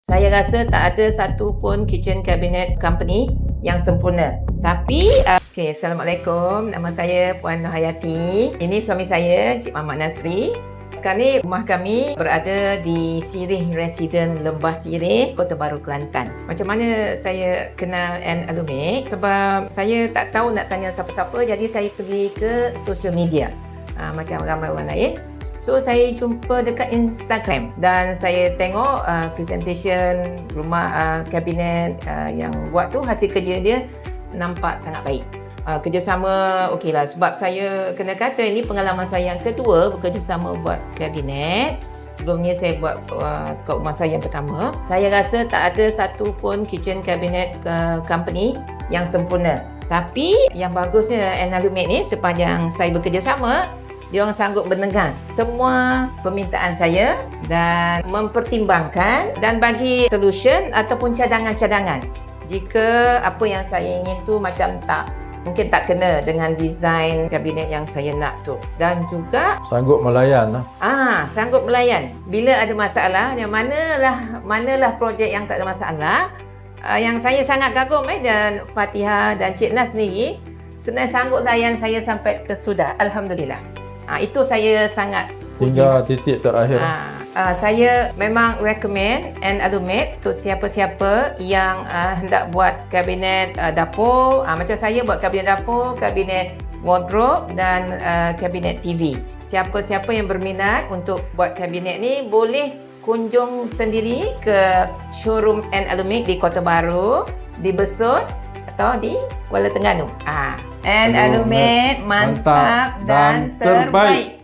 Saya rasa tak ada satu pun kitchen cabinet company yang sempurna. Tapi, Assalamualaikum. Nama saya Puan Nohayati. Ini suami saya, Cik Muhammad Nasri. Sekarang ni rumah kami berada di Sirih Residen Lembah Sirih, Kota Baru, Kelantan. Macam mana saya kenal Anne Alumik? Sebab saya tak tahu nak tanya siapa-siapa, jadi saya pergi ke social media. Macam ramai orang lain. So, saya jumpa dekat Instagram dan saya tengok presentation rumah kabinet yang buat tu, hasil kerja dia nampak sangat baik. Kerjasama okey lah, sebab saya kena kata ini pengalaman saya yang kedua bekerjasama buat kabinet. Sebelum ni saya buat kat rumah saya yang pertama. Saya rasa tak ada satu pun kitchen cabinet company yang sempurna. Tapi yang bagusnya Anne Alumik ni, sepanjang saya bekerjasama, dia orang sanggup mendengar semua permintaan saya dan mempertimbangkan dan bagi solution ataupun cadangan-cadangan jika apa yang saya ingin tu macam mungkin tak kena dengan design kabinet yang saya nak tu. Dan juga sanggup melayan lah. Sanggup melayan. Bila ada masalah, yang manalah projek yang tak ada masalah. Yang saya sangat kagum dan Fatihah dan Cik Nas sendiri sebenarnya sanggup layan saya sampai ke sudah. Alhamdulillah. Itu saya sangat puji. Hingga titik terakhir. Saya memang recommend Anne Alumik untuk siapa-siapa yang hendak buat kabinet dapur. Macam saya buat kabinet dapur, kabinet wardrobe dan kabinet TV. Siapa-siapa yang berminat untuk buat kabinet ni boleh kunjung sendiri ke showroom Anne Alumik di Kota Baru, di Besut atau di Kuala Terengganu. Anne Alumik mantap dan terbaik.